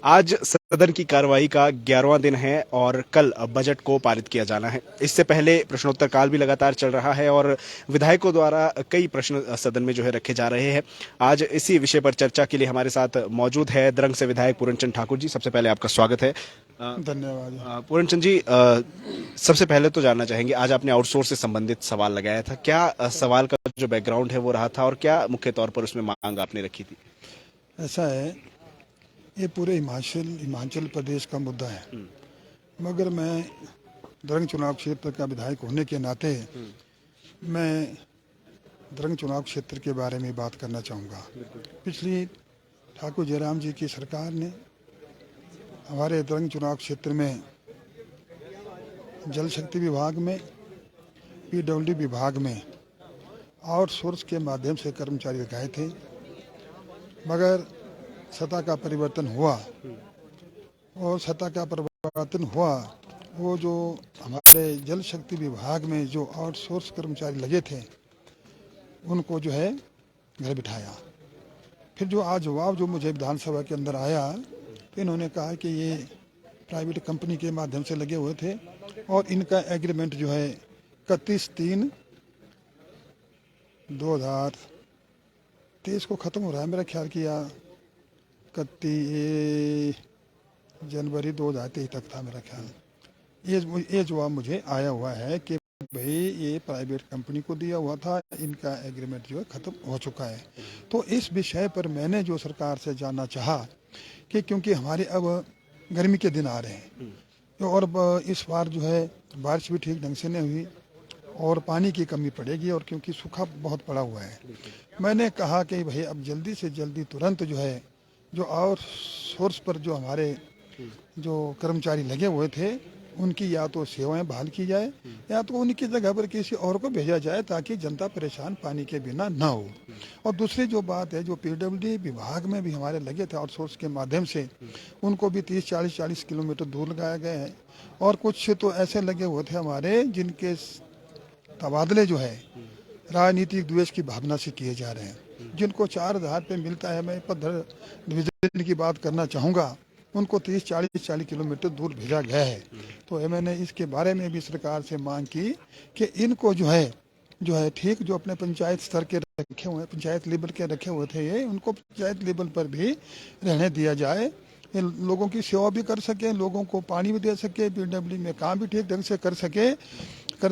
आज सदन की कार्रवाई का 11वां दिन है और कल बजट को पारित किया जाना है। इससे पहले प्रश्नोत्तर काल भी लगातार चल रहा है और विधायकों द्वारा कई प्रश्न सदन में जो है रखे जा रहे हैं। आज इसी विषय पर चर्चा के लिए हमारे साथ मौजूद है द्रंग से विधायक पूरन चंद ठाकुर जी। सबसे पहले आपका स्वागत है। धन्यवाद। पूरन चंद जी, सबसे पहले तो जानना चाहेंगे, आज आपने आउटसोर्स से संबंधित सवाल लगाया था। क्या सवाल का जो बैकग्राउंड है वो रहा था और क्या मुख्य तौर पर उसमें मांग आपने रखी थी? ऐसा है, ये पूरे हिमाचल प्रदेश का मुद्दा है, मगर मैं द्रंग चुनाव क्षेत्र का विधायक होने के नाते मैं द्रंग चुनाव क्षेत्र के बारे में बात करना चाहूँगा। पिछली ठाकुर जयराम जी की सरकार ने हमारे द्रंग चुनाव क्षेत्र में जल शक्ति विभाग में, पीडब्ल्यूडी विभाग में आउटसोर्स के माध्यम से कर्मचारी लगाए थे, मगर सत्ता का परिवर्तन हुआ और सत्ता का परिवर्तन हुआ वो जो हमारे जल शक्ति विभाग में जो आउटसोर्स कर्मचारी लगे थे उनको जो है घर बिठाया। फिर जो आज जवाब जो मुझे विधानसभा के अंदर आया तो इन्होंने कहा कि ये प्राइवेट कंपनी के माध्यम से लगे हुए थे और इनका एग्रीमेंट जो है 31/3/2023 को ख़त्म हो रहा है। मेरा ख्याल किया 31 जनवरी 2023 तक था मेरा ख्याल। ये जवाब मुझे आया हुआ है कि भाई ये प्राइवेट कंपनी को दिया हुआ था, इनका एग्रीमेंट जो है ख़त्म हो चुका है। तो इस विषय पर मैंने जो सरकार से जानना चाहा कि क्योंकि हमारे अब गर्मी के दिन आ रहे हैं और इस बार जो है बारिश भी ठीक ढंग से नहीं हुई और पानी की कमी पड़ेगी और क्योंकि सूखा बहुत पड़ा हुआ है, मैंने कहा कि भाई अब जल्दी से जल्दी तुरंत जो है जो और सोर्स पर जो हमारे जो कर्मचारी लगे हुए थे उनकी या तो सेवाएं बहाल की जाए या तो उनकी जगह पर किसी और को भेजा जाए ताकि जनता परेशान पानी के बिना ना हो। और दूसरी जो बात है, जो पीडब्ल्यूडी विभाग में भी हमारे लगे थे आउटसोर्स के माध्यम से, उनको भी 30-40 किलोमीटर दूर लगाया गया है और कुछ तो ऐसे लगे हुए थे हमारे जिनके तबादले जो है राजनीतिक द्वेष की भावना से किए जा रहे हैं, जिनको 4,000 पे मिलता है। मैं पद्धर डिवीजन की बात करना चाहूँगा, उनको 30-40 किलोमीटर दूर भेजा गया है। तो मैंने इसके बारे में भी सरकार से मांग की कि इनको जो है ठीक जो अपने पंचायत स्तर के रखे हुए, पंचायत लेवल के रखे हुए थे, ये उनको पंचायत लेवल पर भी रहने दिया जाए। ये लोगों की सेवा भी कर सके, लोगों को पानी भी दे सके, पीडब्ल्यूडी में काम भी ठीक ढंग से कर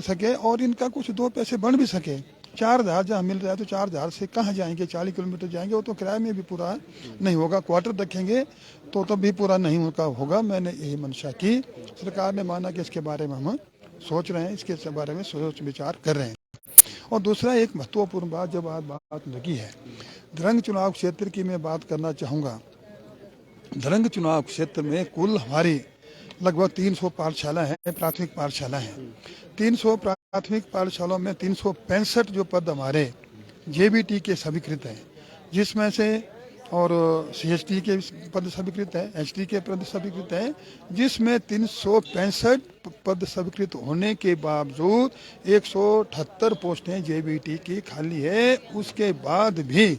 सके और इनका कुछ 2 पैसे बढ़ भी सके। 4,000 जहाँ मिल रहा है तो 4,000 से कहाँ जाएंगे, 40 किलोमीटर जाएंगे, वो तो किराए में भी पूरा नहीं होगा। क्वार्टर रखेंगे तो तब भी पूरा नहीं होगा। मैंने यही मंशा की, सरकार ने माना कि इसके बारे में हम सोच रहे हैं, इसके बारे में सोच विचार कर रहे हैं। और दूसरा एक महत्वपूर्ण बात जब आज बात लगी है द्रंग चुनाव क्षेत्र की, मैं बात करना चाहूँगा। द्रंग चुनाव क्षेत्र में कुल हमारी लगभग 300 पाठशाला है, प्राथमिक पाठशाला है। 300 प्राथमिक पाठशालाओं में 365 जो पद हमारे जेबीटी के स्वीकृत हैं, जिसमें से और सीएचटी के पद स्वीकृत है, एचटी के पद स्वीकृत है, जिसमें 365 पद स्वीकृत होने के बावजूद 178 पोस्टें जेबीटी की खाली है। उसके बाद भी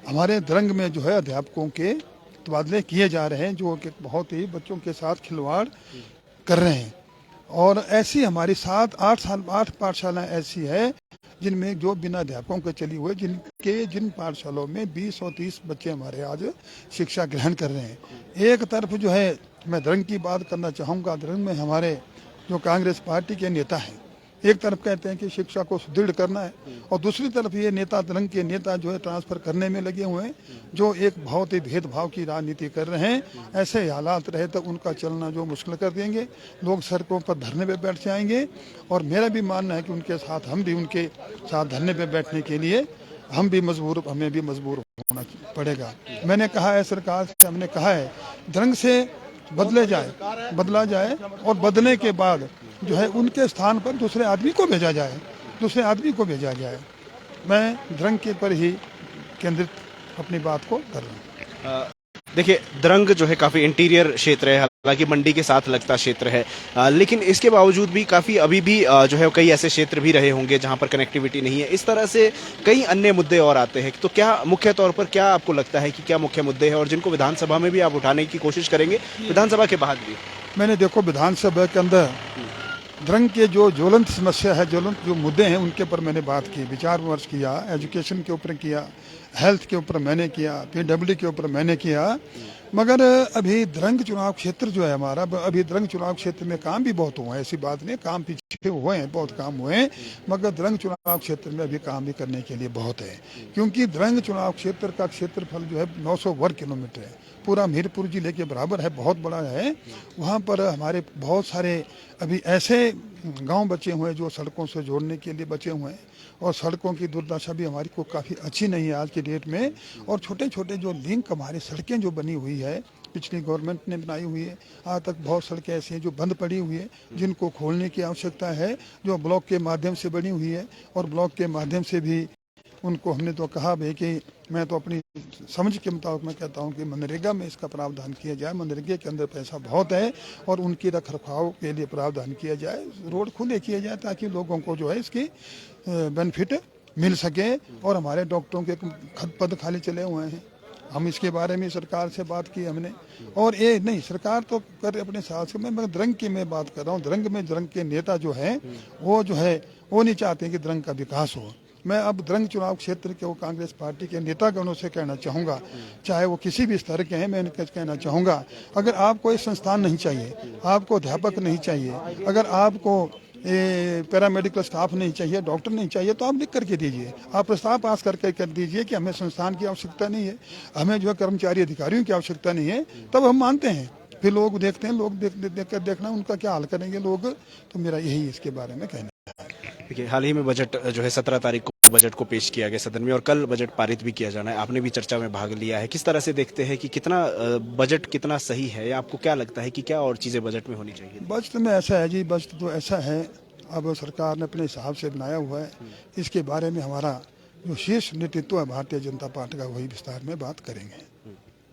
हमारे द्रंग में जो है अध्यापकों के तबादले किए जा रहे हैं, जो कि बहुत ही बच्चों के साथ खिलवाड़ कर रहे हैं। और ऐसी हमारी 8 पाठशालाएं ऐसी है जिनमें जो बिना अध्यापकों के चली हुई, जिन पाठशालाओं में 20 और 30 बच्चे हमारे आज शिक्षा ग्रहण कर रहे हैं। एक तरफ जो है मैं द्रंग की बात करना चाहूँगा, द्रंग में हमारे जो कांग्रेस पार्टी के नेता हैं, एक तरफ कहते हैं कि शिक्षा को सुदृढ़ करना है और दूसरी तरफ ये नेता, द्रंग के नेता जो है ट्रांसफर करने में लगे हुए हैं, जो एक बहुत ही भेदभाव की राजनीति कर रहे हैं। ऐसे हालात रहे तो उनका चलना जो मुश्किल कर देंगे, लोग सड़कों पर धरने पे बैठ जाएंगे। और मेरा भी मानना है कि उनके साथ हम भी उनके साथ धरने पे बैठने के लिए हमें भी मजबूर होना पड़ेगा। मैंने कहा है सरकार से, हमने कहा है द्रंग से बदला जाए और बदलने के बाद जो है उनके स्थान पर दूसरे आदमी को भेजा जाए। मैं द्रंग के पर ही केंद्रित अपनी बात को कर रहा हूँ। देखिए, द्रंग जो है काफी इंटीरियर क्षेत्र है, हालांकि मंडी के साथ लगता क्षेत्र है, लेकिन इसके बावजूद भी काफ़ी अभी भी जो है कई ऐसे क्षेत्र भी रहे होंगे जहां पर कनेक्टिविटी नहीं है। इस तरह से कई अन्य मुद्दे और आते हैं, तो क्या मुख्य तौर पर क्या आपको लगता है कि क्या मुख्य मुद्दे हैं और जिनको विधानसभा में भी आप उठाने की कोशिश करेंगे, विधानसभा के बाहर भी? मैंने देखो विधानसभा के अंदर ड्रंक के जो ज्वलंत समस्या है, ज्वलंत जो मुद्दे हैं उनके ऊपर मैंने बात की, विचार विमर्श किया, एजुकेशन के ऊपर किया, हेल्थ के ऊपर मैंने किया, पीडब्ल्यूडी के ऊपर मैंने किया। मगर अभी द्रंग चुनाव क्षेत्र जो है हमारा, अभी द्रंग चुनाव क्षेत्र में काम भी बहुत हुआ है, ऐसी बात नहीं, काम पीछे हुए हैं, बहुत काम हुए हैं, मगर द्रंग चुनाव क्षेत्र में अभी काम भी करने के लिए बहुत है। क्योंकि द्रंग चुनाव क्षेत्र का क्षेत्रफल जो है 900 वर्ग किलोमीटर है, पूरा मीरपुर जिले के बराबर है, बहुत बड़ा है। वहाँ पर हमारे बहुत सारे अभी ऐसे गांव बचे हुए हैं जो सड़कों से जोड़ने के लिए बचे हुए हैं, और सड़कों की दुर्दशा भी हमारी को काफ़ी अच्छी नहीं है आज की डेट में। और छोटे छोटे जो लिंक हमारी सड़कें जो बनी हुई है, पिछली गवर्नमेंट ने बनाई हुई है, आज तक बहुत सड़कें ऐसी हैं जो बंद पड़ी हुई है, जिनको खोलने की आवश्यकता है, जो ब्लॉक के माध्यम से बनी हुई है। और ब्लॉक के माध्यम से भी उनको हमने तो कहा भाई कि मैं तो अपनी समझ के मुताबिक मैं कहता हूँ कि मनरेगा में इसका प्रावधान किया जाए, मनरेगा के अंदर पैसा बहुत है और उनकी रख रखाव के लिए प्रावधान किया जाए, रोड खुले किए जाए ताकि लोगों को जो है इसकी बेनिफिट मिल सके। और हमारे डॉक्टरों के पद खाली चले हुए हैं, हम इसके बारे में सरकार से बात की हमने। और ये नहीं, सरकार तो कर अपने साथ से, मैं द्रंग की मैं बात कर रहा हूँ, द्रंग में द्रंग के नेता जो हैं वो जो है वो नहीं चाहते कि द्रंग का विकास हो। मैं अब द्रंग चुनाव क्षेत्र के वो कांग्रेस पार्टी के नेतागणों से कहना चाहूँगा, चाहे वो किसी भी स्तर के हैं, मैं इनका कहना चाहूँगा, अगर आपको एक संस्थान नहीं चाहिए, आपको अध्यापक नहीं चाहिए, अगर आपको पैरामेडिकल स्टाफ नहीं चाहिए, डॉक्टर नहीं चाहिए, तो आप लिख करके दीजिए, आप प्रस्ताव पास करके कर दीजिए कि हमें संस्थान की आवश्यकता नहीं है, हमें जो है कर्मचारी अधिकारियों की आवश्यकता नहीं है, तब हम मानते हैं। फिर लोग देखते हैं, लोग देख कर देखना उनका क्या हाल करेंगे लोग। तो मेरा यही इसके बारे में कहना है। देखिए, हाल ही में बजट जो है 17 तारीख को बजट को पेश किया गया सदन में और कल बजट पारित भी किया जाना है। आपने भी चर्चा में भाग लिया है, किस तरह से देखते हैं कि कितना बजट कितना सही है, या आपको क्या लगता है कि क्या और चीज़ें बजट में होनी चाहिए? बजट में ऐसा है जी, बजट तो ऐसा है, अब सरकार ने अपने हिसाब से बनाया हुआ है, इसके बारे में हमारा जो शीर्ष नेतृत्व है भारतीय जनता पार्टी का, वही विस्तार में बात करेंगे।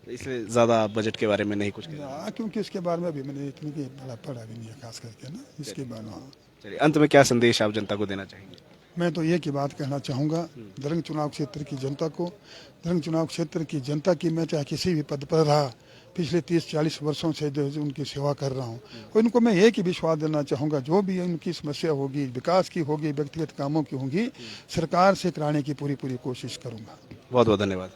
इसलिए ज़्यादा बजट के बारे में नहीं कुछ कहेंगे? क्योंकि इसके बारे में अभी मैंने इतनी की पढ़ा भी नहीं है खास करके ना, इसके बारे में। चलिए, अंत में क्या संदेश आप जनता को देना चाहेंगे? मैं तो ये की बात कहना चाहूँगा द्रंग चुनाव क्षेत्र की जनता को, द्रंग चुनाव क्षेत्र की जनता की, मैं चाहे किसी भी पद पर रहा, पिछले 30-40 वर्षों से जो उनकी सेवा कर रहा हूँ, और इनको मैं एक ही विश्वास देना चाहूँगा, जो भी उनकी समस्या होगी, विकास की होगी, व्यक्तिगत कामों की होगी, सरकार से कराने की पूरी कोशिश करूँगा। बहुत बहुत धन्यवाद।